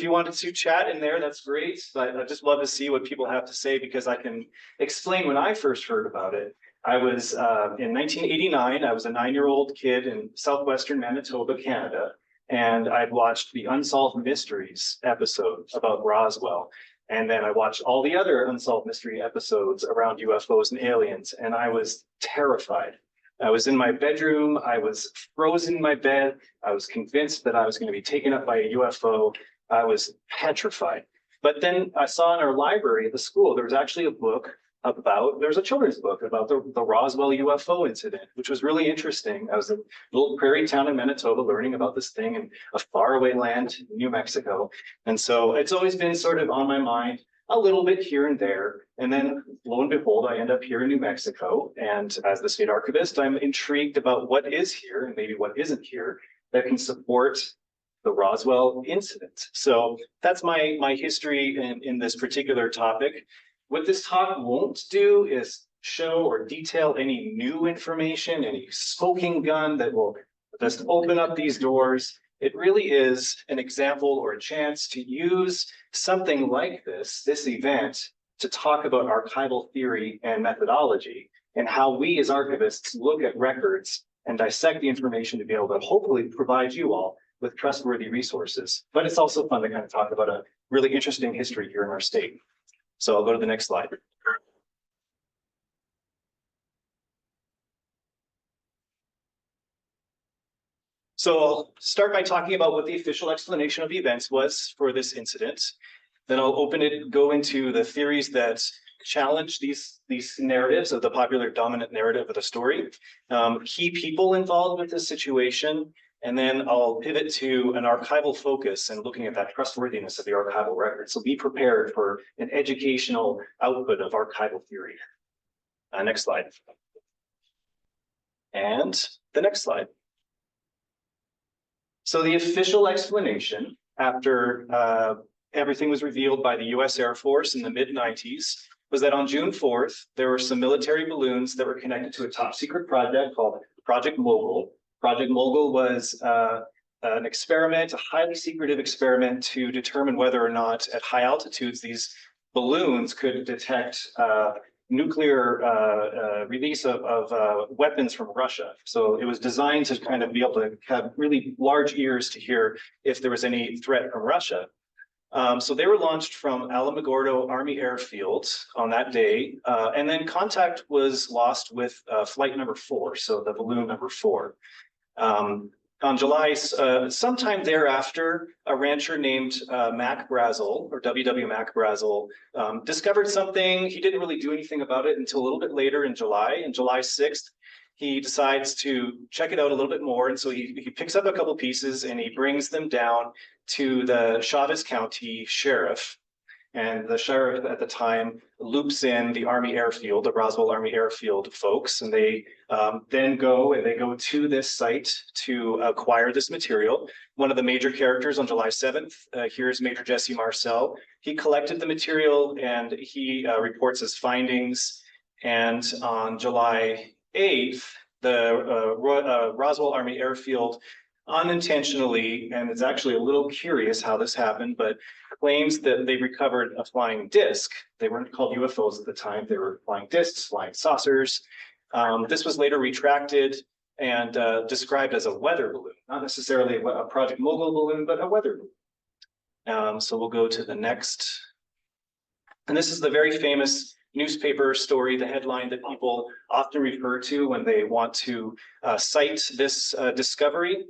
If you wanted to chat in there, that's great. But I'd just love to see what people have to say because I can explain when I first heard about it. I was in 1989, I was a 9-year-old kid in southwestern Manitoba, Canada, and I'd watched the Unsolved Mysteries episode about Roswell. And then I watched all the other Unsolved Mystery episodes around UFOs and aliens, and I was terrified. I was in my bedroom, I was frozen in my bed, I was convinced that I was going to be taken up by a UFO. I was petrified. But then I saw in our library at the school, there was actually a book there was a children's book about the Roswell UFO incident, which was really interesting. I was in a little prairie town in Manitoba learning about this thing in a faraway land, New Mexico. And so it's always been sort of on my mind a little bit here and there. And then lo and behold, I end up here in New Mexico. And as the state archivist, I'm intrigued about what is here and maybe what isn't here that can support the Roswell incident. So that's my history in this particular topic. What this talk won't do is show or detail any new information, any smoking gun that will just open up these doors. It really is an example or a chance to use something like this event, to talk about archival theory and methodology and how we as archivists look at records and dissect the information to be able to hopefully provide you all with trustworthy resources. But it's also fun to kind of talk about a really interesting history here in our state. So I'll go to the next slide. So I'll start by talking about what the official explanation of events was for this incident. Then I'll go into the theories that challenge these narratives of the popular dominant narrative of the story, key people involved with this situation, and then I'll pivot to an archival focus and looking at that trustworthiness of the archival record. So be prepared for an educational output of archival theory. Next slide. And the next slide. So the official explanation after everything was revealed by the US Air Force in the mid-90s was that on June 4th, there were some military balloons that were connected to a top secret project called Project Mogul. Project Mogul was an experiment, a highly secretive experiment to determine whether or not at high altitudes these balloons could detect nuclear release of weapons from Russia. So it was designed to kind of be able to have really large ears to hear if there was any threat from Russia. So they were launched from Alamogordo Army Airfield on that day, and then contact was lost with flight number 4, so the balloon number 4. On July, sometime thereafter, a rancher named Mac Brazel, or W.W. Mac Brazel, discovered something. He didn't really do anything about it until a little bit later in July. On July 6th, he decides to check it out a little bit more. And so he picks up a couple pieces and he brings them down to the Chavez County Sheriff. And the sheriff at the time loops in the Army Airfield, the Roswell Army Airfield folks, and they then go to this site to acquire this material. One of the major characters on July 7th, here's Major Jesse Marcel. He collected the material and he reports his findings. And on July 8th, the Roswell Army Airfield unintentionally, and it's actually a little curious how this happened, but claims that they recovered a flying disc. They weren't called UFOs at the time. They were flying discs, flying saucers. This was later retracted and described as a weather balloon, not necessarily a Project Mogul balloon, but a weather balloon. So we'll go to the next. And this is the very famous newspaper story, the headline that people often refer to when they want to cite this discovery.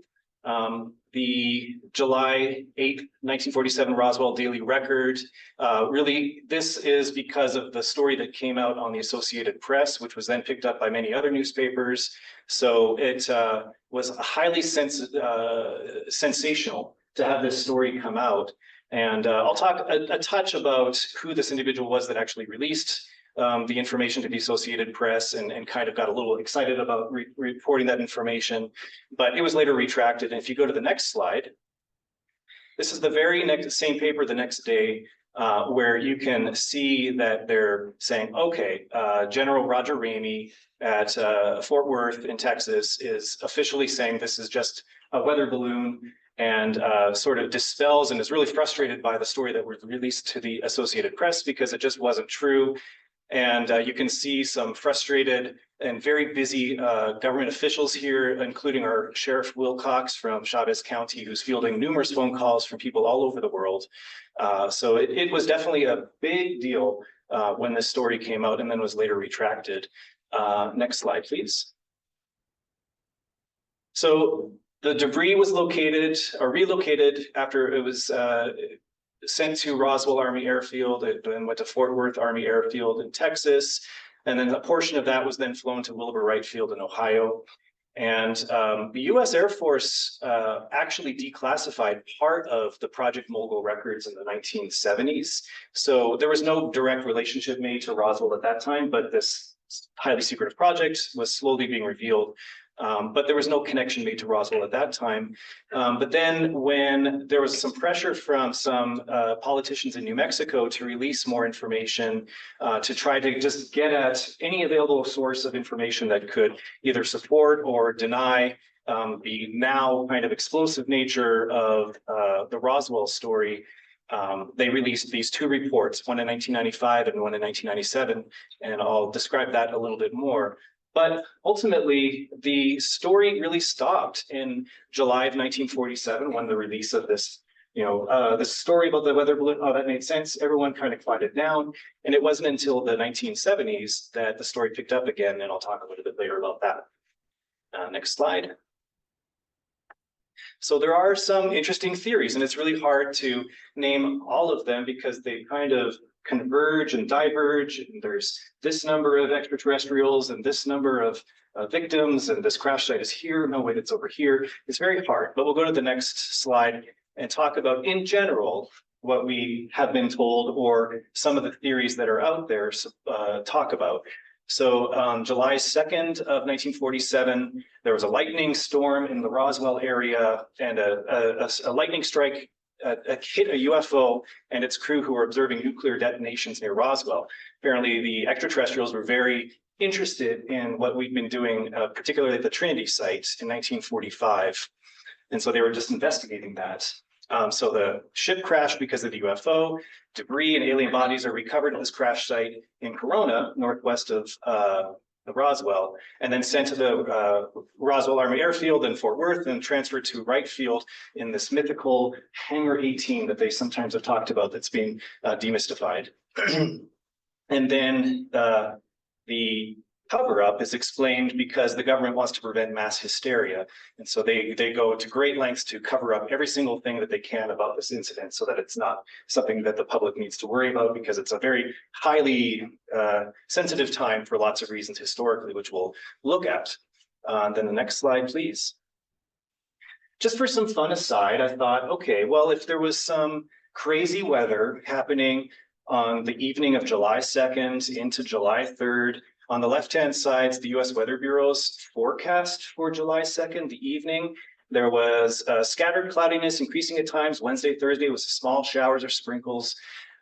The July 8, 1947 Roswell Daily Record. Really, this is because of the story that came out on the Associated Press, which was then picked up by many other newspapers. So it was highly sensational to have this story come out. And I'll talk a touch about who this individual was that actually released the information to the Associated Press and kind of got a little excited about reporting that information, but it was later retracted. And if you go to the next slide, this is the very same paper the next day, where you can see that they're saying, okay, General Roger Ramey at Fort Worth in Texas is officially saying this is just a weather balloon. and sort of dispels and is really frustrated by the story that was released to the Associated Press because it just wasn't true. And you can see some frustrated and very busy government officials here, including our Sheriff Wilcox from Chavez County, who's fielding numerous phone calls from people all over the world. So it was definitely a big deal when this story came out and then was later retracted. Next slide, please. So the debris was located or relocated after it was sent to Roswell Army Airfield. It then went to Fort Worth Army Airfield in Texas. And then a portion of that was then flown to Wilbur Wright Field in Ohio. And the US Air Force actually declassified part of the Project Mogul records in the 1970s. So there was no direct relationship made to Roswell at that time, but this highly secretive project was slowly being revealed. But there was no connection made to Roswell at that time. But then when there was some pressure from some politicians in New Mexico to release more information, to try to just get at any available source of information that could either support or deny the now kind of explosive nature of the Roswell story, they released these two reports, one in 1995 and one in 1997, and I'll describe that a little bit more. But ultimately, the story really stopped in July of 1947 when the release of this, the story about the weather balloon, that made sense. Everyone kind of quieted down. And it wasn't until the 1970s that the story picked up again. And I'll talk a little bit later about that. Next slide. So there are some interesting theories, and it's really hard to name all of them because they kind of converge and diverge, and there's this number of extraterrestrials and this number of victims, and this crash site is here, no wait, it's over here. It's very hard, but we'll go to the next slide and talk about, in general, what we have been told or some of the theories that are out there talk about. So July 2nd of 1947, there was a lightning storm in the Roswell area, and a lightning strike hit a UFO and its crew who were observing nuclear detonations near Roswell. Apparently, the extraterrestrials were very interested in what we'd been doing, particularly at the Trinity site in 1945. And so they were just investigating that. So the ship crashed because of the UFO. Debris and alien bodies are recovered at this crash site in Corona, northwest of Roswell, and then sent to the Roswell Army Airfield in Fort Worth and transferred to Wright Field in this mythical Hangar 18 that they sometimes have talked about that's being demystified. And then the cover-up is explained because the government wants to prevent mass hysteria. And so they go to great lengths to cover up every single thing that they can about this incident so that it's not something that the public needs to worry about, because it's a very highly sensitive time for lots of reasons historically, which we'll look at. Then the next slide, please. Just for some fun aside, I thought, okay, well, if there was some crazy weather happening on the evening of July 2nd into July 3rd, on the left-hand side, the U.S. Weather Bureau's forecast for July 2nd, the evening. There was scattered cloudiness increasing at times. Wednesday, Thursday was small showers or sprinkles.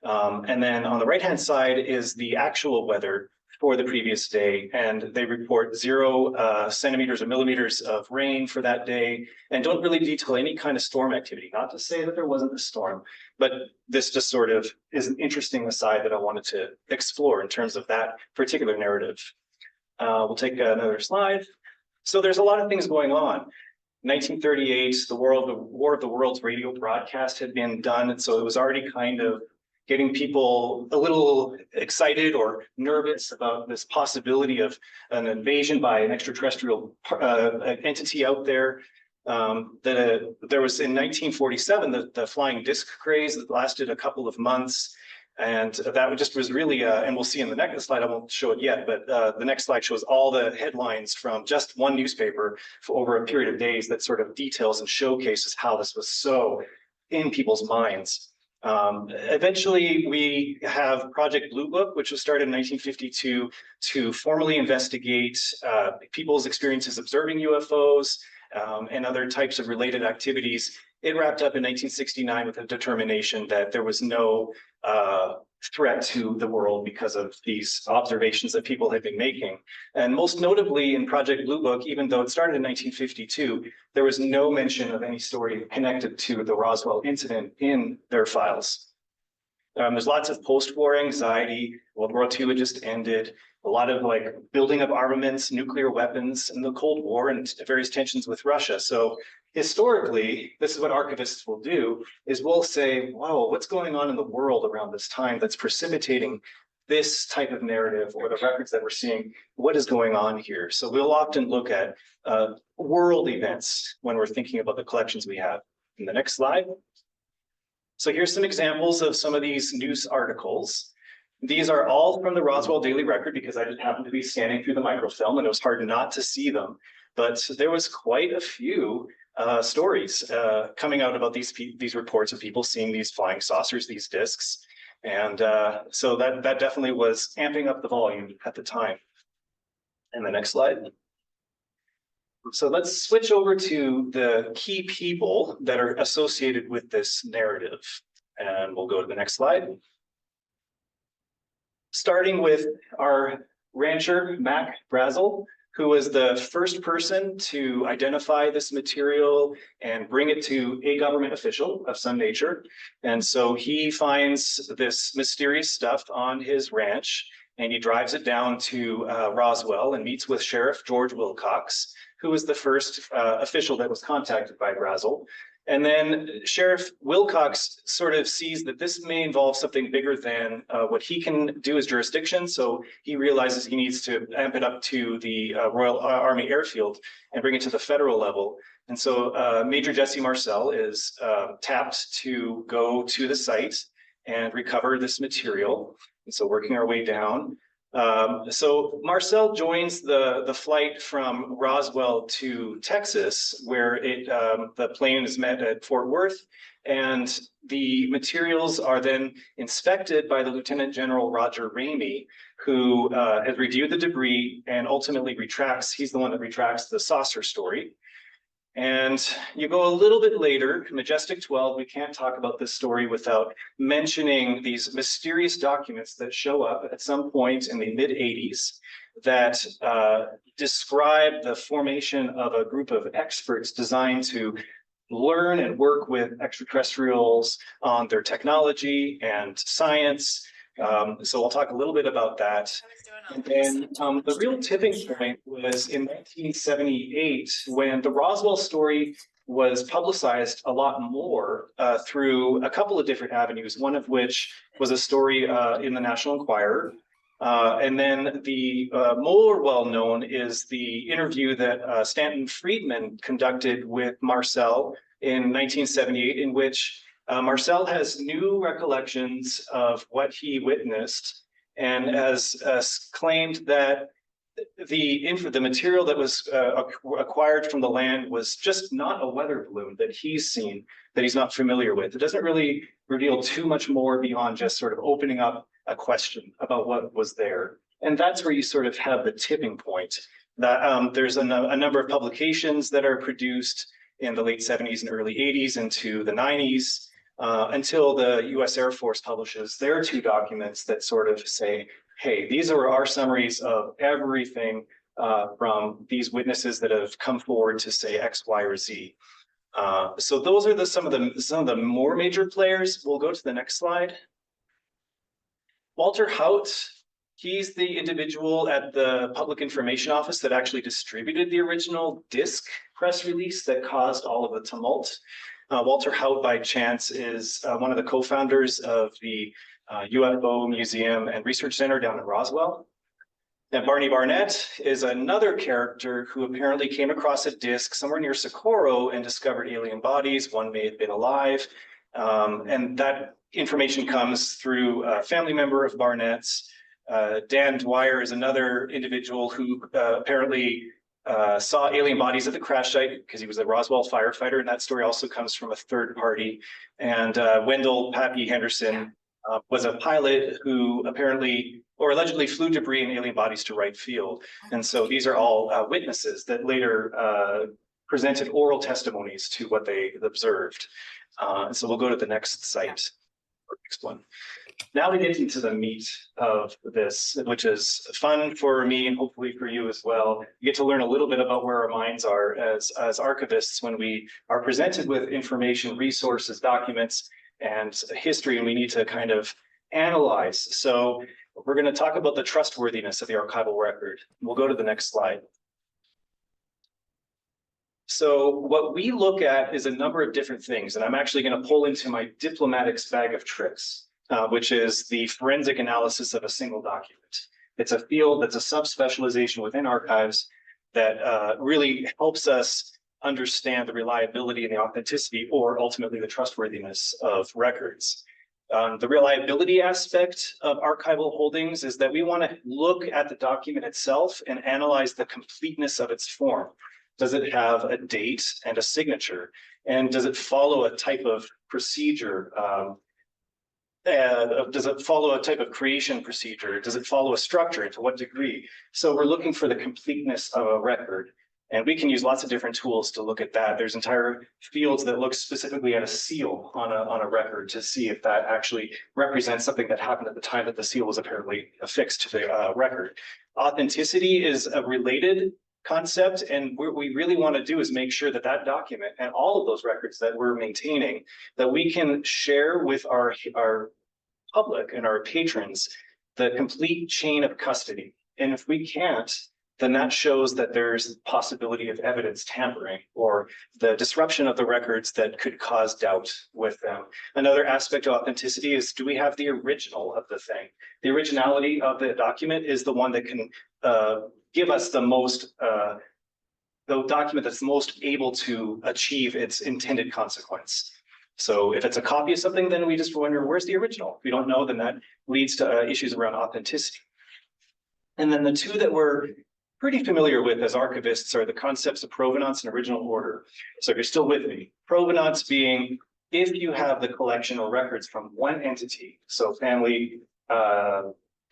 And then on the right-hand side is the actual weather for the previous day. And they report 0 centimeters or millimeters of rain for that day, and don't really detail any kind of storm activity. Not to say that there wasn't a storm, but this just sort of is an interesting aside that I wanted to explore in terms of that particular narrative. We'll take another slide. So there's a lot of things going on. 1938, the War of the Worlds radio broadcast had been done, and so it was already kind of getting people a little excited or nervous about this possibility of an invasion by an extraterrestrial entity out there. There was in 1947 the flying disc craze that lasted a couple of months, and that just was really, and we'll see in the next slide, I won't show it yet, but the next slide shows all the headlines from just one newspaper for over a period of days that sort of details and showcases how this was so in people's minds. Eventually, we have Project Blue Book, which was started in 1952 to formally investigate people's experiences observing UFOs and other types of related activities. It wrapped up in 1969 with a determination that there was no threat to the world because of these observations that people had been making. And most notably in Project Blue Book, even though it started in 1952, there was no mention of any story connected to the Roswell incident in their files. There's lots of post-war anxiety. World War II had just ended. A lot of like building of armaments, nuclear weapons, and the Cold War and various tensions with Russia. So historically, this is what archivists will do, is we'll say, whoa, what's going on in the world around this time that's precipitating this type of narrative or the records that we're seeing? What is going on here? So we'll often look at world events when we're thinking about the collections we have. In the next slide. So here's some examples of some of these news articles. These are all from the Roswell Daily Record because I just happened to be scanning through the microfilm and it was hard not to see them. But there was quite a few stories coming out about these reports of people seeing these flying saucers, these discs. And so that definitely was amping up the volume at the time. And the next slide. So let's switch over to the key people that are associated with this narrative. And we'll go to the next slide. Starting with our rancher, Mac Brazel, who was the first person to identify this material and bring it to a government official of some nature. And so he finds this mysterious stuff on his ranch and he drives it down to Roswell and meets with Sheriff George Wilcox, who was the first official that was contacted by Brazel. And then Sheriff Wilcox sort of sees that this may involve something bigger than what he can do as jurisdiction. So he realizes he needs to amp it up to the Royal Army Airfield and bring it to the federal level. And so Major Jesse Marcel is tapped to go to the site and recover this material. And so working our way down. So Marcel joins the flight from Roswell to Texas, where the plane is met at Fort Worth, and the materials are then inspected by the Lieutenant General Roger Ramey, who has reviewed the debris and ultimately retracts. He's the one that retracts the saucer story. And you go a little bit later, Majestic 12, we can't talk about this story without mentioning these mysterious documents that show up at some point in the mid-80s that describe the formation of a group of experts designed to learn and work with extraterrestrials on their technology and science. So I'll talk a little bit about that. And then the real tipping point was in 1978 when the Roswell story was publicized a lot more through a couple of different avenues, one of which was a story in the National Enquirer. And then the more well-known is the interview that Stanton Friedman conducted with Marcel in 1978, in which Marcel has new recollections of what he witnessed and has claimed that the material that was acquired from the land was just not a weather balloon that he's seen, that he's not familiar with. It doesn't really reveal too much more beyond just sort of opening up a question about what was there. And that's where you sort of have the tipping point. That there's a number of publications that are produced in the late 70s and early 80s into the 90s. Until the US Air Force publishes their two documents that sort of say, hey, these are our summaries of everything from these witnesses that have come forward to say X, Y, or Z. So those are some of the more major players. We'll go to the next slide. Walter Haut, he's the individual at the Public Information Office that actually distributed the original DISC press release that caused all of the tumult. Walter Haut, by chance, is one of the co-founders of the UFO Museum and Research Center down in Roswell. And Barney Barnett is another character who apparently came across a disc somewhere near Socorro and discovered alien bodies. One may have been alive. And that information comes through a family member of Barnett's. Dan Dwyer is another individual who apparently saw alien bodies at the crash site because he was a Roswell firefighter, and that story also comes from a third party. And Wendell Pappy Henderson was a pilot who apparently or allegedly flew debris and alien bodies to Wright Field. And so these are all witnesses that later presented oral testimonies to what they observed. So we'll go to the next site. Next one. Now we get into the meat of this, which is fun for me and hopefully for you as well. You get to learn a little bit about where our minds are as archivists when we are presented with information, resources, documents, and history, and we need to kind of analyze. So we're going to talk about the trustworthiness of the archival record. We'll go to the next slide. So what we look at is a number of different things, and I'm actually going to pull into my diplomatics bag of tricks, which is the forensic analysis of a single document. It's a field that's a subspecialization within archives that really helps us understand the reliability and the authenticity, or ultimately the trustworthiness of records. The reliability aspect of archival holdings is that we want to look at the document itself and analyze the completeness of its form. Does it have a date and a signature? And does it follow a type of procedure? Does it follow a type of creation procedure? Does it follow a structure? And to what degree? So we're looking for the completeness of a record. And we can use lots of different tools to look at that. There's entire fields that look specifically at a seal on a record to see if that actually represents something that happened at the time that the seal was apparently affixed to the record. Authenticity is a related concept, and what we really want to do is make sure that that document and all of those records that we're maintaining, that we can share with our public and our patrons the complete chain of custody. And if we can't, then that shows that there's possibility of evidence tampering or the disruption of the records that could cause doubt with them. Another aspect of authenticity is, do we have the original of the thing? The originality of the document is the one that can give us the most, the document that's most able to achieve its intended consequence. So if it's a copy of something, then we just wonder, where's the original? If we don't know, then that leads to issues around authenticity. And then the two that we're pretty familiar with as archivists are the concepts of provenance and original order. So if you're still with me, provenance being if you have the collection or records from one entity, so family,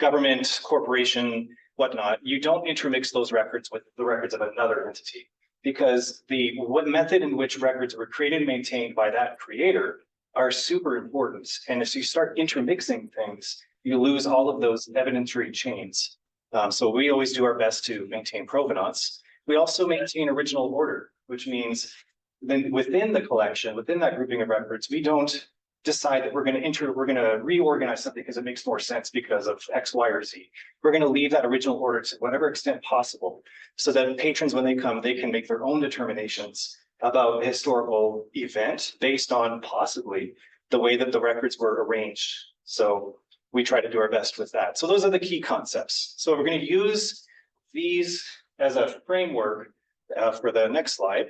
government, corporation, whatnot, you don't intermix those records with the records of another entity, because the method in which records were created and maintained by that creator are super important. And if you start intermixing things, you lose all of those evidentiary chains. So we always do our best to maintain provenance. We also maintain original order, which means then within the collection, within that grouping of records, we don't decide that we're going to reorganize something because it makes more sense because of X, Y, or Z. We're going to leave that original order to whatever extent possible, so that patrons, when they come, they can make their own determinations about a historical event based on possibly the way that the records were arranged. So we try to do our best with that. So those are the key concepts. So we're going to use these as a framework for the next slide.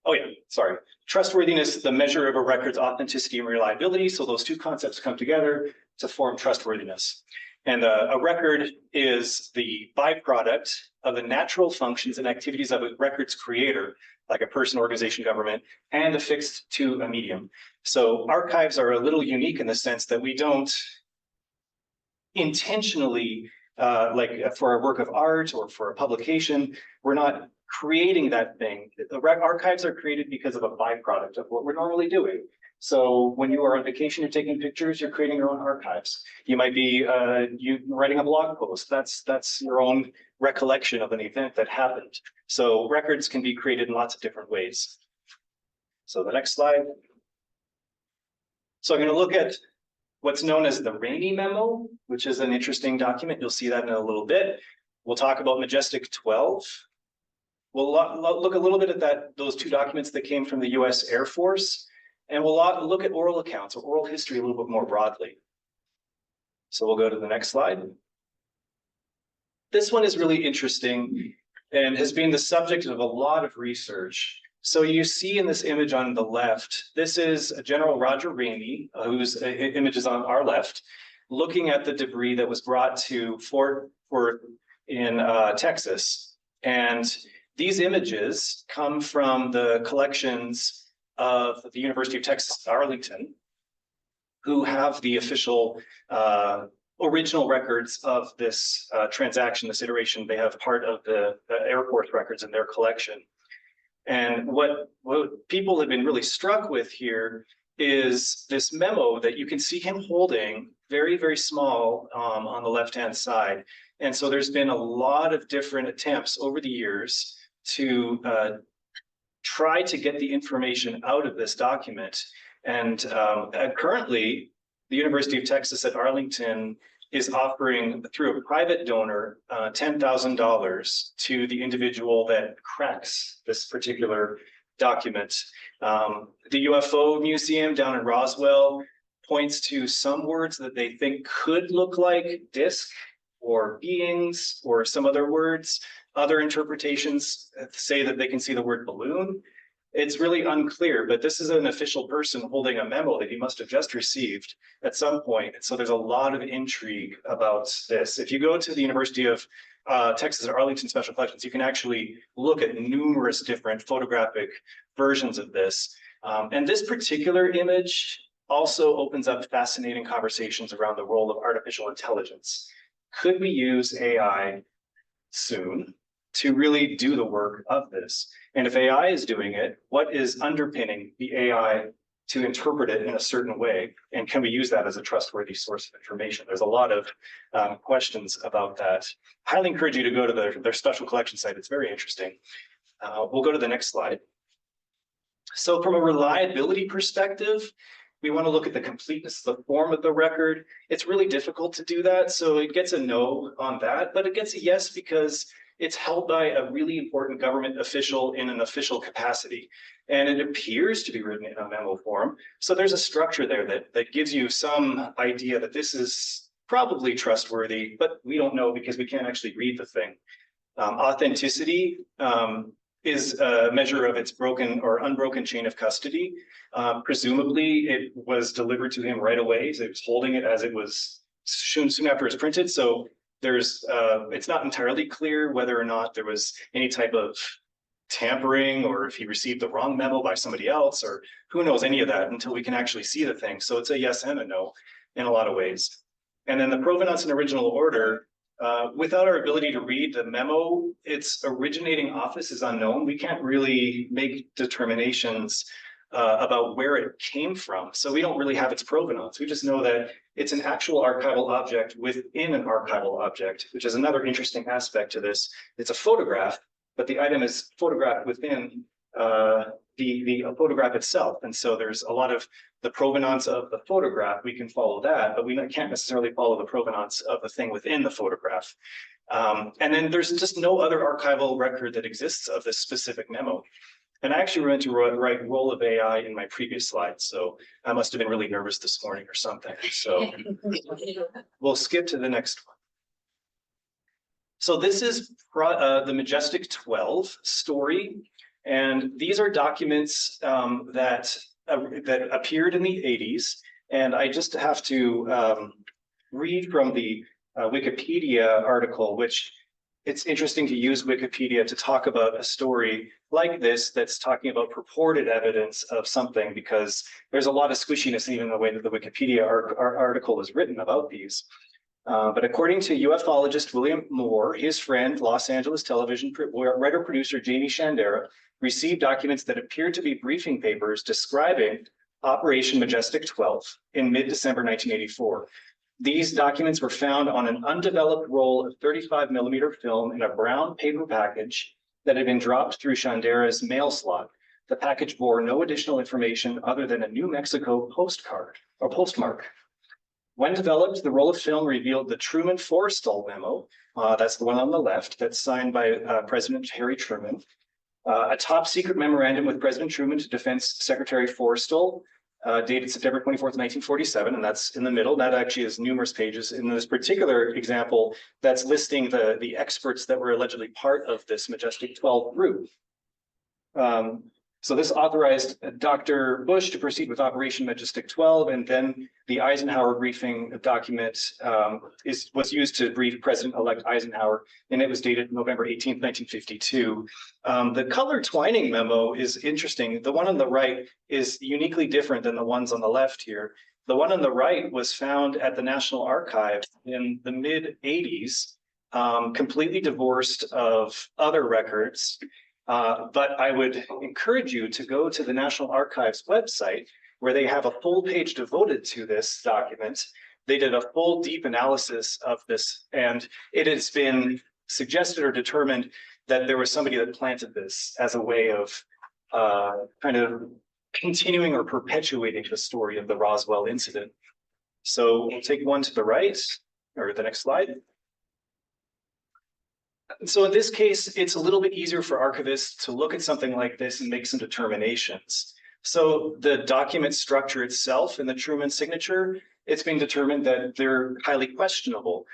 Oh yeah, sorry. Trustworthiness, the measure of a record's authenticity and reliability. So those two concepts come together to form trustworthiness. And a record is the byproduct of the natural functions and activities of a record's creator, like a person, organization, government, and affixed to a medium. So archives are a little unique in the sense that we don't intentionally, like for a work of art or for a publication, we're not creating that thing. The archives are created because of a byproduct of what we're normally doing. So when you are on vacation, you're taking pictures, you're creating your own archives. You might be writing a blog post. That's your own recollection of an event that happened. So records can be created in lots of different ways. So the next slide. So I'm going to look at what's known as the Rainey Memo, which is an interesting document. You'll see that in a little bit. We'll talk about Majestic 12. We'll look a little bit at those two documents that came from the US Air Force, and we'll look at oral accounts or oral history a little bit more broadly. So we'll go to the next slide. This one is really interesting and has been the subject of a lot of research. So you see in this image on the left, this is General Roger Rainey, whose image is on our left, looking at the debris that was brought to Fort Worth in Texas. And these images come from the collections of the University of Texas at Arlington, who have the official original records of this transaction, this iteration. They have part of the Air Force records in their collection. And what people have been really struck with here is this memo that you can see him holding, very, very small, on the left-hand side. And so there's been a lot of different attempts over the years to try to get the information out of this document. And currently, the University of Texas at Arlington is offering, through a private donor, $10,000 to the individual that cracks this particular document. The UFO Museum down in Roswell points to some words that they think could look like disc or beings or some other words. Other interpretations say that they can see the word balloon. It's really unclear, but this is an official person holding a memo that he must have just received at some point. And so there's a lot of intrigue about this. If you go to the University of Texas at Arlington Special Collections, you can actually look at numerous different photographic versions of this. And this particular image also opens up fascinating conversations around the role of artificial intelligence. Could we use AI soon to really do the work of this? And if AI is doing it, what is underpinning the AI to interpret it in a certain way? And can we use that as a trustworthy source of information? There's a lot of questions about that. Highly encourage you to go to their special collection site. It's very interesting. We'll go to the next slide. So from a reliability perspective, we want to look at the completeness of the form of the record. It's really difficult to do that. So it gets a no on that, but it gets a yes because it's held by a really important government official in an official capacity. And it appears to be written in a memo form. So there's a structure there that gives you some idea that this is probably trustworthy, but we don't know because we can't actually read the thing. Authenticity is a measure of its broken or unbroken chain of custody. Presumably it was delivered to him right away. So he was holding it as it was soon after it was printed. So there's it's not entirely clear whether or not there was any type of tampering or if he received the wrong memo by somebody else, or who knows any of that until we can actually see the thing. So it's a yes and a no in a lot of ways. And then the provenance and original order, without our ability to read the memo, its originating office is unknown. We can't really make determinations about where it came from. So we don't really have its provenance. We just know that it's an actual archival object within an archival object, which is another interesting aspect to this. It's a photograph, but the item is photographed within the photograph itself. And so there's a lot of the provenance of the photograph. We can follow that, but we can't necessarily follow the provenance of the thing within the photograph. And then there's just no other archival record that exists of this specific memo. And I actually went to write role of AI in my previous slide. So I must have been really nervous this morning or something. So we'll skip to the next one. So this is the Majestic 12 story. And these are documents that appeared in the 80s. And I just have to read from the Wikipedia article, which it's interesting to use Wikipedia to talk about a story like this that's talking about purported evidence of something, because there's a lot of squishiness even in the way that the Wikipedia article is written about these. But according to ufologist William Moore, his friend, Los Angeles television writer-producer Jamie Shandera, received documents that appeared to be briefing papers describing Operation Majestic 12 in mid-December 1984. These documents were found on an undeveloped roll of 35mm film in a brown paper package that had been dropped through Shandera's mail slot. The package bore no additional information other than a New Mexico postcard or postmark. When developed, the roll of film revealed the Truman Forrestal memo. That's the one on the left, that's signed by President Harry Truman. A top secret memorandum with President Truman to Defense Secretary Forrestal, dated September 24th, 1947, and that's in the middle. That actually is numerous pages. In this particular example, that's listing the experts that were allegedly part of this Majestic 12 group. So this authorized Dr. Bush to proceed with Operation Majestic 12, and then the Eisenhower briefing document was used to brief President-elect Eisenhower, and it was dated November 18th, 1952. The color twining memo is interesting. The one on the right is uniquely different than the ones on the left here. The one on the right was found at the National Archives in the mid-80s, completely divorced of other records. But I would encourage you to go to the National Archives website where they have a full page devoted to this document. They did a full deep analysis of this, and it has been suggested or determined that there was somebody that planted this as a way of kind of continuing or perpetuating the story of the Roswell incident. So we'll take one to the right, or the next slide. So in this case, it's a little bit easier for archivists to look at something like this and make some determinations. So the document structure itself and the Truman signature, it's been determined that they're highly questionable.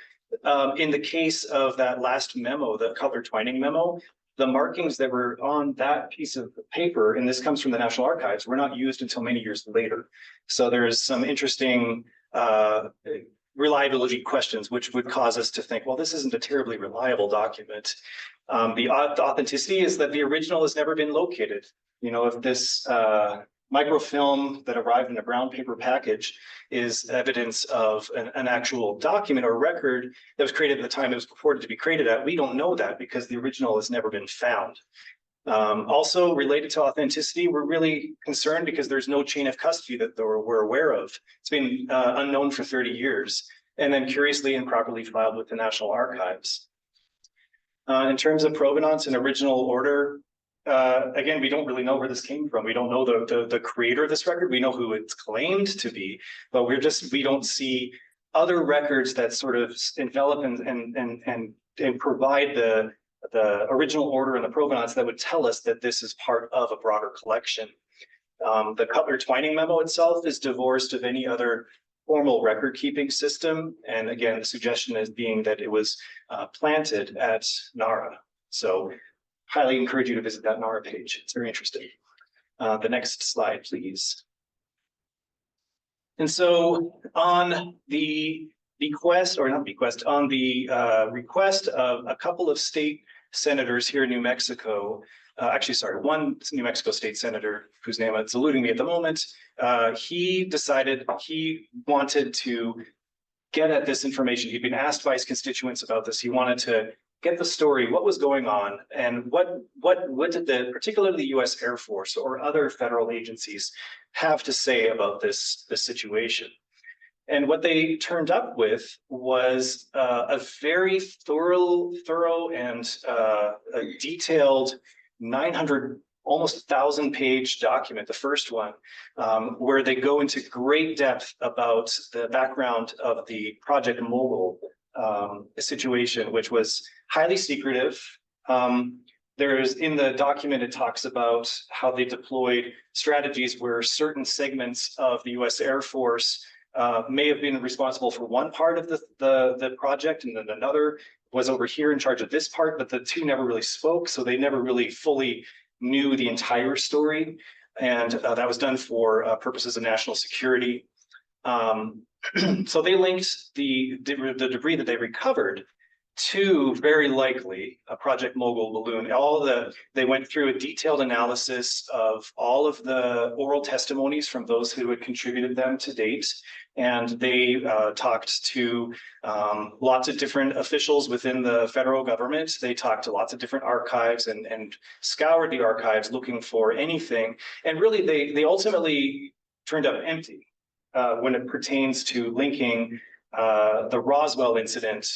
In the case of that last memo, the Cutler Twining memo, the markings that were on that piece of paper, and this comes from the National Archives, were not used until many years later. So there's some interesting reliability questions, which would cause us to think, well, this isn't a terribly reliable document. The authenticity is that the original has never been located. You know, if this microfilm that arrived in a brown paper package is evidence of an actual document or record that was created at the time it was purported to be created at, we don't know that because the original has never been found. Also related to authenticity, we're really concerned because there's no chain of custody that we're aware of. It's been unknown for 30 years, and then curiously improperly filed with the National Archives. In terms of provenance and original order, again, we don't really know where this came from. We don't know the creator of this record. We know who it's claimed to be, but we don't see other records that sort of envelop and provide the original order and the provenance that would tell us that this is part of a broader collection. The Cutler Twining memo itself is divorced of any other formal record keeping system. And again, the suggestion is being that it was planted at NARA. So highly encourage you to visit that NARA page. It's very interesting. The next slide, please. And so on the bequest, or not bequest, on the request of a couple of state senators here in New Mexico, actually, sorry, one New Mexico state senator whose name is eluding me at the moment, he decided he wanted to get at this information. He'd been asked by his constituents about this. He wanted to get the story, what was going on, and what did particularly the U.S. Air Force or other federal agencies have to say about this situation. And what they turned up with was a very thorough and a detailed 900, almost 1,000-page document, the first one, where they go into great depth about the background of the Project Mogul situation, which was highly secretive. There's in the document, it talks about how they deployed strategies where certain segments of the U.S. Air Force may have been responsible for one part of the project, and then another was over here in charge of this part, but the two never really spoke, so they never really fully knew the entire story. And that was done for purposes of national security. So they linked the debris that they recovered to very likely a Project Mogul balloon. They went through a detailed analysis of all of the oral testimonies from those who had contributed them to date. And they talked to lots of different officials within the federal government. They talked to lots of different archives and scoured the archives looking for anything. And really, they ultimately turned up empty when it pertains to linking the Roswell incident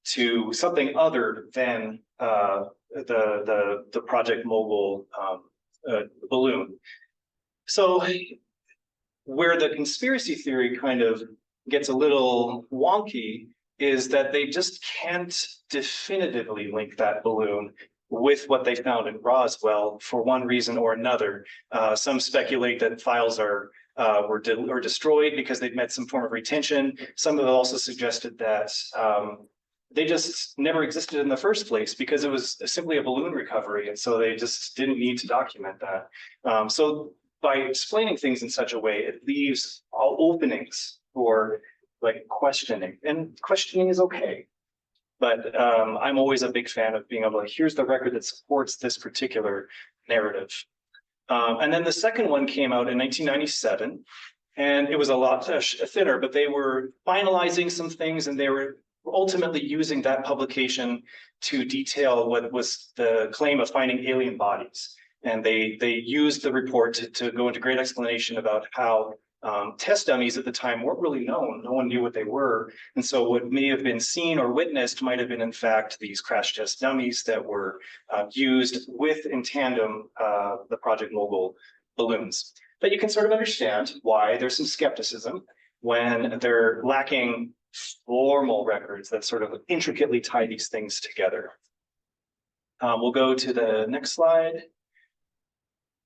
to something other than the Project Mogul balloon. So where the conspiracy theory kind of gets a little wonky is that they just can't definitively link that balloon with what they found in Roswell for one reason or another. Some speculate that files were destroyed because they'd met some form of retention. Some have also suggested that they just never existed in the first place because it was simply a balloon recovery, and so they just didn't need to document that. So by explaining things in such a way, it leaves all openings for like questioning, and questioning is okay. But I'm always a big fan of being able to, here's the record that supports this particular narrative. And then the second one came out in 1997, and it was a lot thinner, but they were finalizing some things, and they were ultimately using that publication to detail what was the claim of finding alien bodies. And they used the report to go into great explanation about how test dummies at the time weren't really known. No one knew what they were. And so what may have been seen or witnessed might have been, in fact, these crash test dummies that were used with, in tandem, the Project Mogul balloons. But you can sort of understand why there's some skepticism when they're lacking formal records that sort of intricately tie these things together. We'll go to the next slide.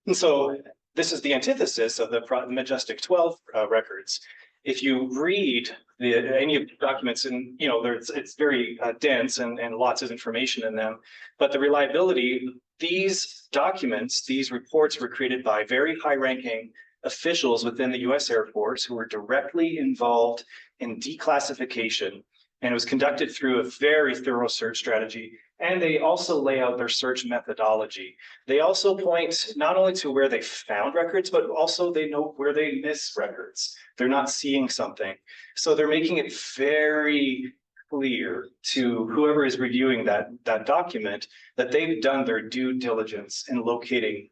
And so this is the antithesis of the Majestic 12 records. If you read any of the documents, and it's very dense and lots of information in them, but the reliability, these documents, these reports were created by very high-ranking officials within the US Air Force who were directly involved in declassification, and it was conducted through a very thorough search strategy. And they also lay out their search methodology. They also point not only to where they found records, but also they know where they miss records. They're not seeing something. So they're making it very clear to whoever is reviewing that document that they've done their due diligence in locating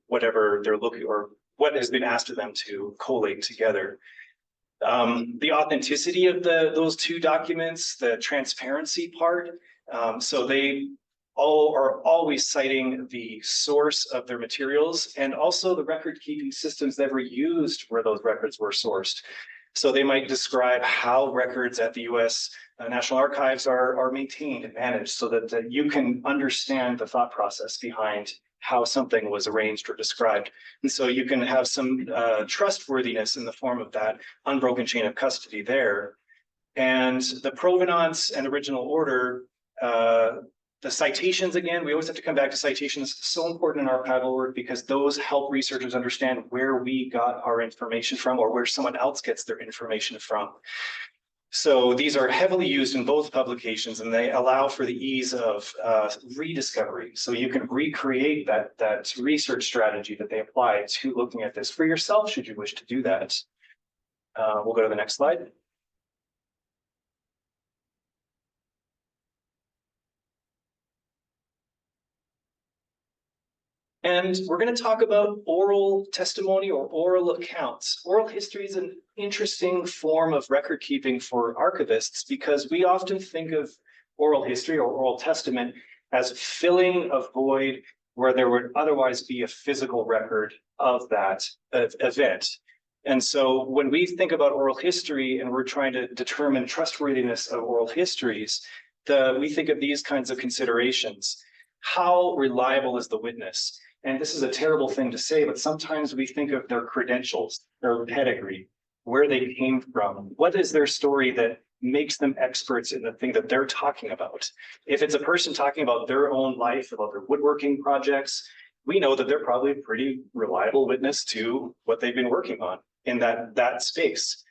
whatever they're looking, or what has been asked of them to collate together. The authenticity of those two documents, the transparency part, so they all are always citing the source of their materials and also the record keeping systems that were used where those records were sourced. So they might describe how records at the US National Archives are maintained and managed so that you can understand the thought process behind how something was arranged or described. And so you can have some trustworthiness in the form of that unbroken chain of custody there. And the provenance and original order, the citations, again, we always have to come back to citations. So important in archival work because those help researchers understand where we got our information from or where someone else gets their information from. So these are heavily used in both publications, and they allow for the ease of rediscovery. So you can recreate that research strategy that they apply to looking at this for yourself, should you wish to do that. We'll go to the next slide. And we're going to talk about oral testimony or oral accounts. Oral history is an interesting form of record keeping for archivists because we often think of oral history or oral testament as filling a void where there would otherwise be a physical record of that event. And so when we think about oral history and we're trying to determine trustworthiness of oral histories, we think of these kinds of considerations. How reliable is the witness? And this is a terrible thing to say, but sometimes we think of their credentials, their pedigree, where they came from. What is their story that makes them experts in the thing that they're talking about? If it's a person talking about their own life, about their woodworking projects, we know that they're probably a pretty reliable witness to what they've been working on in that space.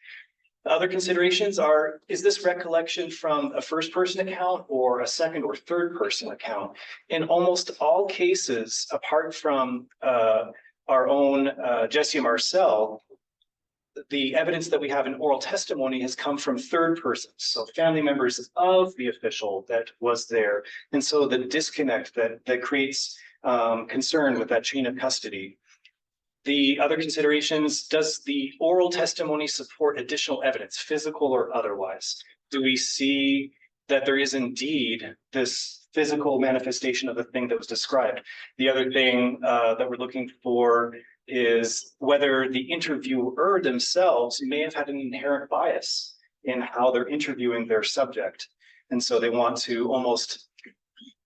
Other considerations are, is this recollection from a first-person account or a second or third-person account? In almost all cases, apart from our own Jesse Marcel, the evidence that we have in oral testimony has come from third persons, so family members of the official that was there. And so the disconnect that creates concern with that chain of custody. The other considerations, does the oral testimony support additional evidence, physical or otherwise? Do we see that there is indeed this physical manifestation of the thing that was described? The other thing that we're looking for is whether the interviewer themselves may have had an inherent bias in how they're interviewing their subject. And so they want to almost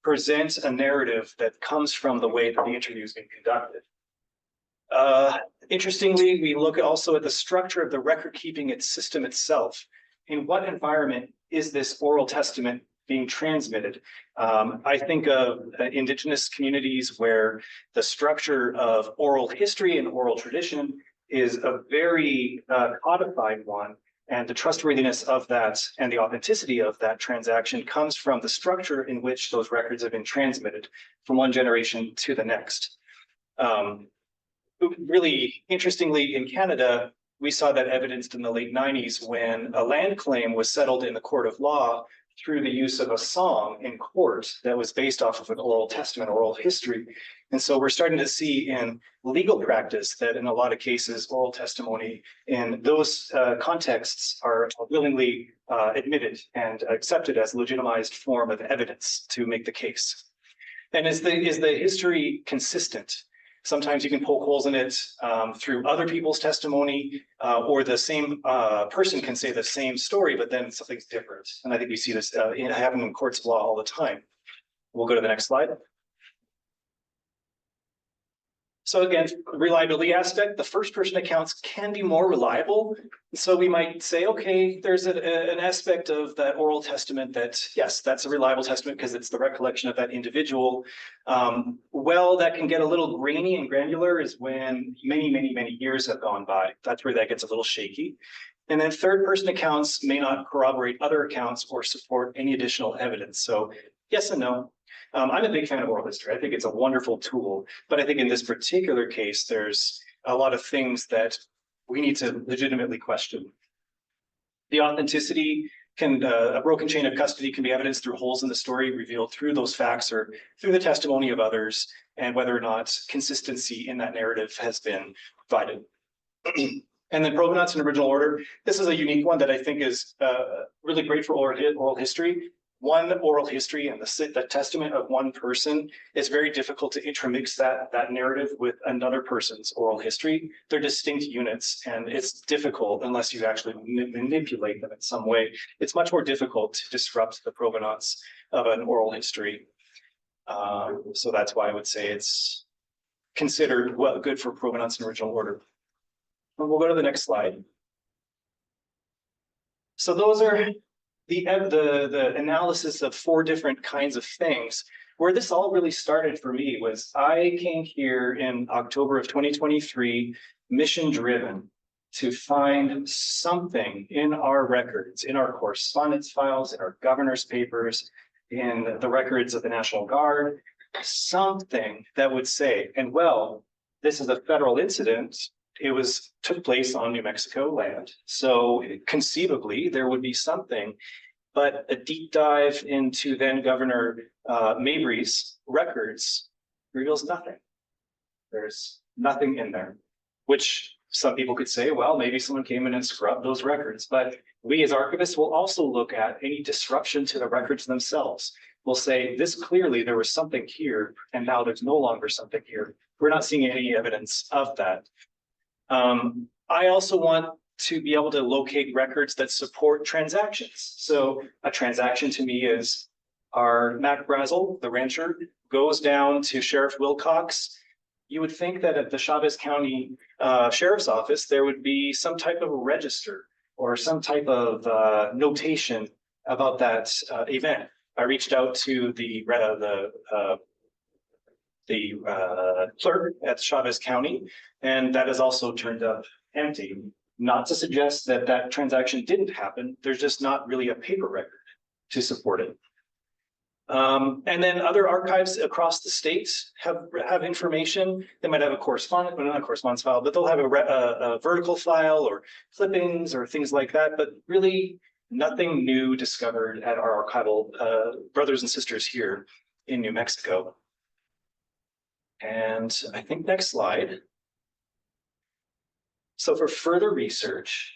present a narrative that comes from the way that the interview is being conducted. Interestingly, we look also at the structure of the record-keeping system itself. In what environment is this oral testament being transmitted? I think of indigenous communities where the structure of oral history and oral tradition is a very codified one, and the trustworthiness of that and the authenticity of that transaction comes from the structure in which those records have been transmitted from one generation to the next. Really interestingly, in Canada, we saw that evidenced in the late 90s when a land claim was settled in the court of law through the use of a song in court that was based off of an oral testament, oral history. And so we're starting to see in legal practice that in a lot of cases, oral testimony in those contexts are willingly admitted and accepted as a legitimized form of evidence to make the case. And is the history consistent? Sometimes you can poke holes in it through other people's testimony, or the same person can say the same story, but then something's different. And I think we see this happen in courts of law all the time. We'll go to the next slide. So again, reliability aspect, the first person accounts can be more reliable. So we might say, okay, there's an aspect of that oral testament that, yes, that's a reliable testament because it's the recollection of that individual. Well, that can get a little grainy and granular is when many years have gone by. That's where that gets a little shaky. And then third person accounts may not corroborate other accounts or support any additional evidence. So yes and no. I'm a big fan of oral history. I think it's a wonderful tool, but I think in this particular case, there's a lot of things that we need to legitimately question. The authenticity can, a broken chain of custody can be evidenced through holes in the story revealed through those facts or through the testimony of others, and whether or not consistency in that narrative has been provided. And then provenance and original order. This is a unique one that I think is really great for oral history. One oral history and the testament of one person is very difficult to intermix that narrative with another person's oral history. They're distinct units, and it's difficult unless you actually manipulate them in some way. It's much more difficult to disrupt the provenance of an oral history. So that's why I would say it's considered good for provenance and original order. And we'll go to the next slide. So those are the analysis of 4 different kinds of things. Where this all really started for me was I came here in October of 2023, mission driven, to find something in our records, in our correspondence files, in our governor's papers, in the records of the National Guard, something that would say, and well, this is a federal incident. It took place on New Mexico land. So conceivably there would be something, but a deep dive into then Governor Mabry's records reveals nothing. There's nothing in there, which some people could say, well, maybe someone came in and scrubbed those records. But we as archivists will also look at any disruption to the records themselves. We'll say this clearly there was something here and now there's no longer something here. We're not seeing any evidence of that. I also want to be able to locate records that support transactions. So a transaction to me is our Mac Brazel, the rancher, goes down to Sheriff Wilcox. You would think that at the Chavez County Sheriff's Office, there would be some type of register or some type of notation about that event. I reached out to the clerk at Chavez County, and that has also turned up empty. Not to suggest that that transaction didn't happen. There's just not really a paper record to support it. And then other archives across the state have information. They might have a correspondence, well, not a correspondence file, but they'll have a vertical file or clippings or things like that. But really, nothing new discovered at our archival brothers and sisters here in New Mexico. And I think next slide. So for further research,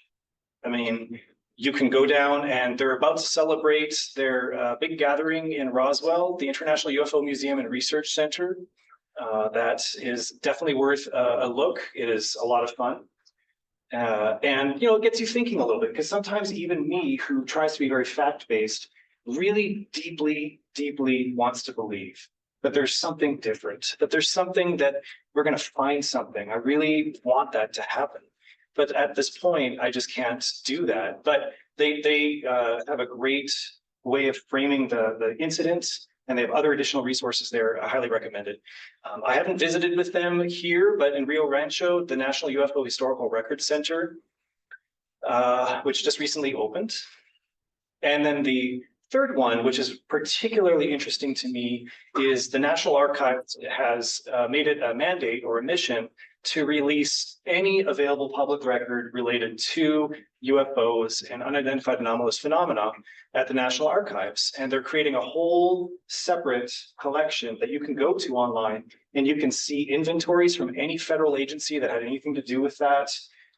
I mean, you can go down and they're about to celebrate their big gathering in Roswell, the International UFO Museum and Research Center. That is definitely worth a look. It is a lot of fun. And, it gets you thinking a little bit, because sometimes even me, who tries to be very fact-based, really deeply wants to believe that there's something different, that there's something that we're going to find something. I really want that to happen. But at this point, I just can't do that. But they have a great way of framing the incident, and they have other additional resources there. I highly recommend it. I haven't visited with them here, but in Rio Rancho, the National UFO Historical Records Center, which just recently opened. And then the third one, which is particularly interesting to me, is the National Archives has made it a mandate or a mission to release any available public record related to UFOs and unidentified anomalous phenomena at the National Archives. And they're creating a whole separate collection that you can go to online, and you can see inventories from any federal agency that had anything to do with that.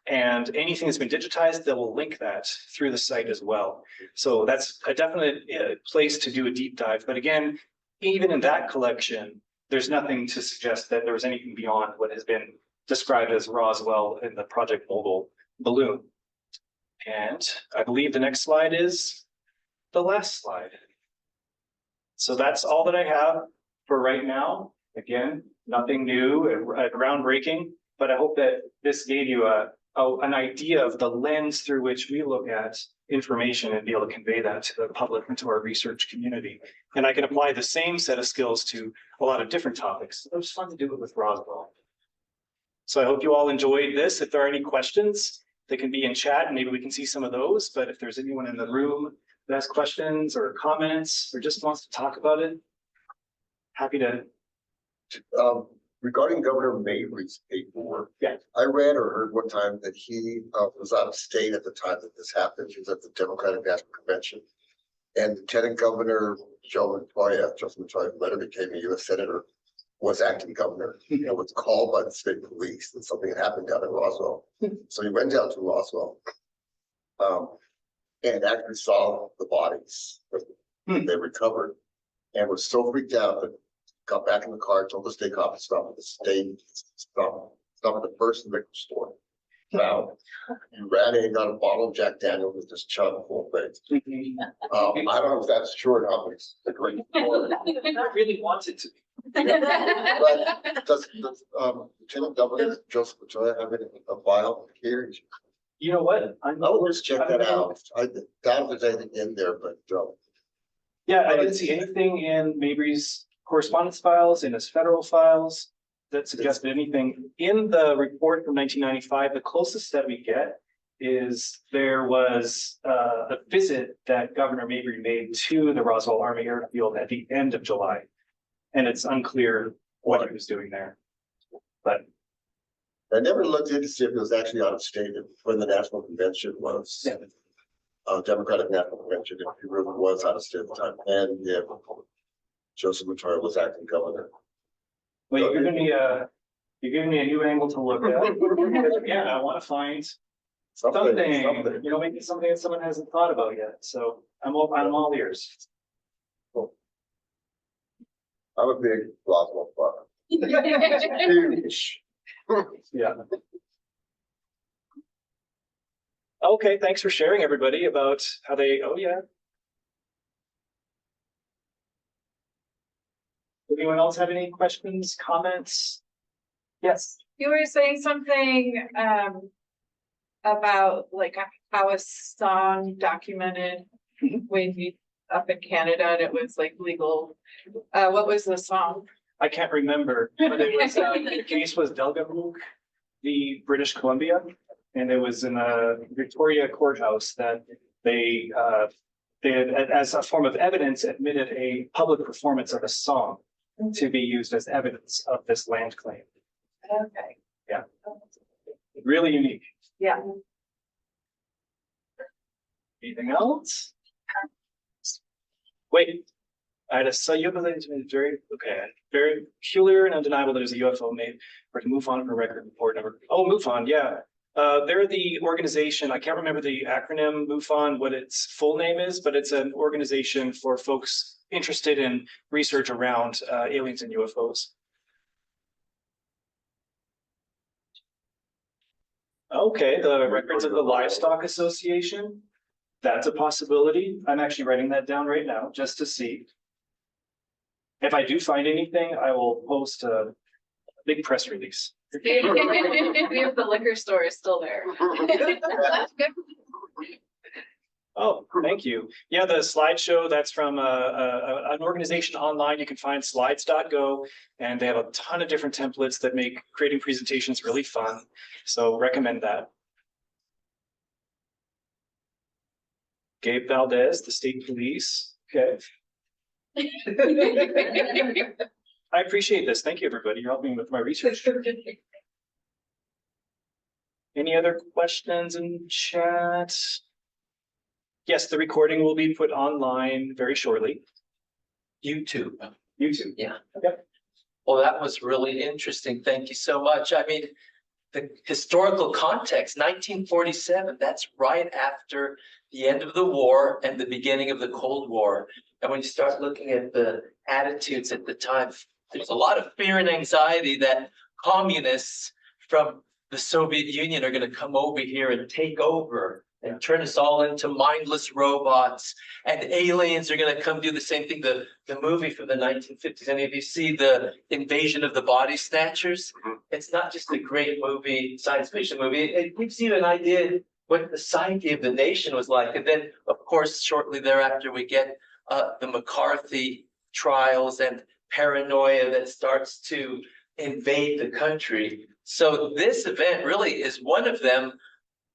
And anything that's been digitized, they will link that through the site as well. So that's a definite place to do a deep dive. But again, even in that collection, there's nothing to suggest that there was anything beyond what has been described as Roswell in the Project Mogul balloon. And I believe the next slide is the last slide. So that's all that I have for right now. Again, nothing new, groundbreaking, but I hope that this gave you an idea of the lens through which we look at information and be able to convey that to the public and to our research community. And I can apply the same set of skills to a lot of different topics. It was fun to do it with Roswell. So I hope you all enjoyed this. If there are any questions, they can be in chat and maybe we can see some of those. But if there's anyone in the room that has questions or comments or just wants to talk about it, happy to. Regarding Governor Mabry's paperwork, yeah. I read or heard one time that he was out of state at the time that this happened. He was at the Democratic National Convention. And Lieutenant Governor Joe Montoya, who later became a U.S. Senator, was acting governor and was called by the state police that something had happened down in Roswell. So he went down to Roswell and actually saw the bodies that they recovered and was so freaked out that got back in the car, told the state cop to stop at the stop at the first liquor store. Found. He ran in and got a bottle of Jack Daniels with this chug full face. I don't know if that's true or not, but it's a great story. I really wanted to. But does Lieutenant Governor Joseph Montoya have a file here? You know what? I will just check that out. I doubt if there's anything in there, but yeah, I didn't see anything in Mabry's correspondence files, in his federal files, that suggested anything. In the report from 1995, the closest that we get is there was a visit that Governor Mabry made to the Roswell Army Airfield at the end of July. And it's unclear what he was doing there. But I never looked in to see if it was actually out of state when the national convention was. Yeah. Democratic National Convention, if he really was out of state at the time. And yeah, Joseph Montoya was acting governor. Well, you're giving me a new angle to look at. Yeah, I want to find something. You know, maybe something that someone hasn't thought about yet. So I'm all ears. Cool. I'm a big Roswell fan. Huge. Yeah. Okay, thanks for sharing, everybody, about how they. Oh yeah. Anyone else have any questions, comments? Yes. You were saying something about like how a song documented when you up in Canada and it was like legal. What was the song? I can't remember, but it was the case was Delgamuukw, the British Columbia, and it was in a Victoria courthouse that they had, as a form of evidence, admitted a public performance of a song to be used as evidence of this land claim. Okay. Yeah. Really unique. Yeah. Anything else? Wait, I had a very peculiar and undeniable that there's a UFO made or to move on for record report number. Oh, MUFON, yeah. They're the organization, I can't remember the acronym MUFON, what its full name is, but it's an organization for folks interested in research around aliens and UFOs. Okay, the records of the Livestock Association. That's a possibility. I'm actually writing that down right now just to see. If I do find anything, I will post a big press release. If the liquor store is still there. Oh, thank you. Yeah, the slideshow, that's from an organization online. You can find slides.go, and they have a ton of different templates that make creating presentations really fun. So recommend that. Gabe Valdez, the state police. Okay. I appreciate this. Thank you, everybody. You're helping me with my research. Any other questions in chat? Yes, the recording will be put online very shortly. YouTube. YouTube. Yeah. Yep. Well, that was really interesting. Thank you so much. I mean, the historical context, 1947, that's right after the end of the war and the beginning of the Cold War. And when you start looking at the attitudes at the time, there's a lot of fear and anxiety that communists from the Soviet Union are going to come over here and take over and turn us all into mindless robots, and aliens are going to come do the same thing. The movie from the 1950s, any of you see the Invasion of the Body Snatchers? It's not just a great movie, science fiction movie. It gives you an idea what the psyche of the nation was like. And then, of course, shortly thereafter, we get the McCarthy trials and paranoia that starts to invade the country. So this event really is one of them,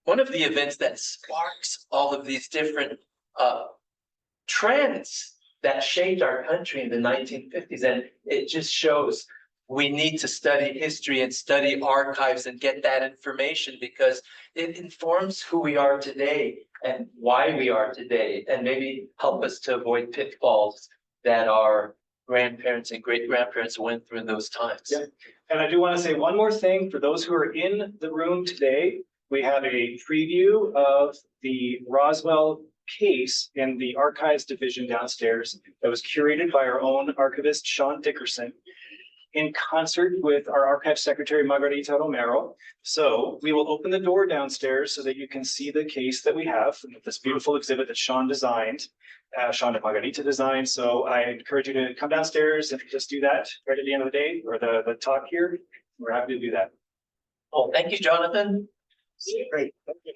one of the events that sparks all of these different trends that shaped our country in the 1950s. And it just shows we need to study history and study archives and get that information, because it informs who we are today and why we are today, and maybe help us to avoid pitfalls that our grandparents and great-grandparents went through in those times. Yeah. And I do want to say one more thing for those who are in the room today. We have a preview of the Roswell case in the archives division downstairs that was curated by our own archivist, Sean Dickerson, in concert with our archive secretary, Margarita Romero. So we will open the door downstairs so that you can see the case that we have, this beautiful exhibit that Sean designed, Sean and Margarita designed. So I encourage you to come downstairs and just do that right at the end of the day, or the talk here. We're happy to do that. Oh, thank you, Jonathan. Great. Thank you.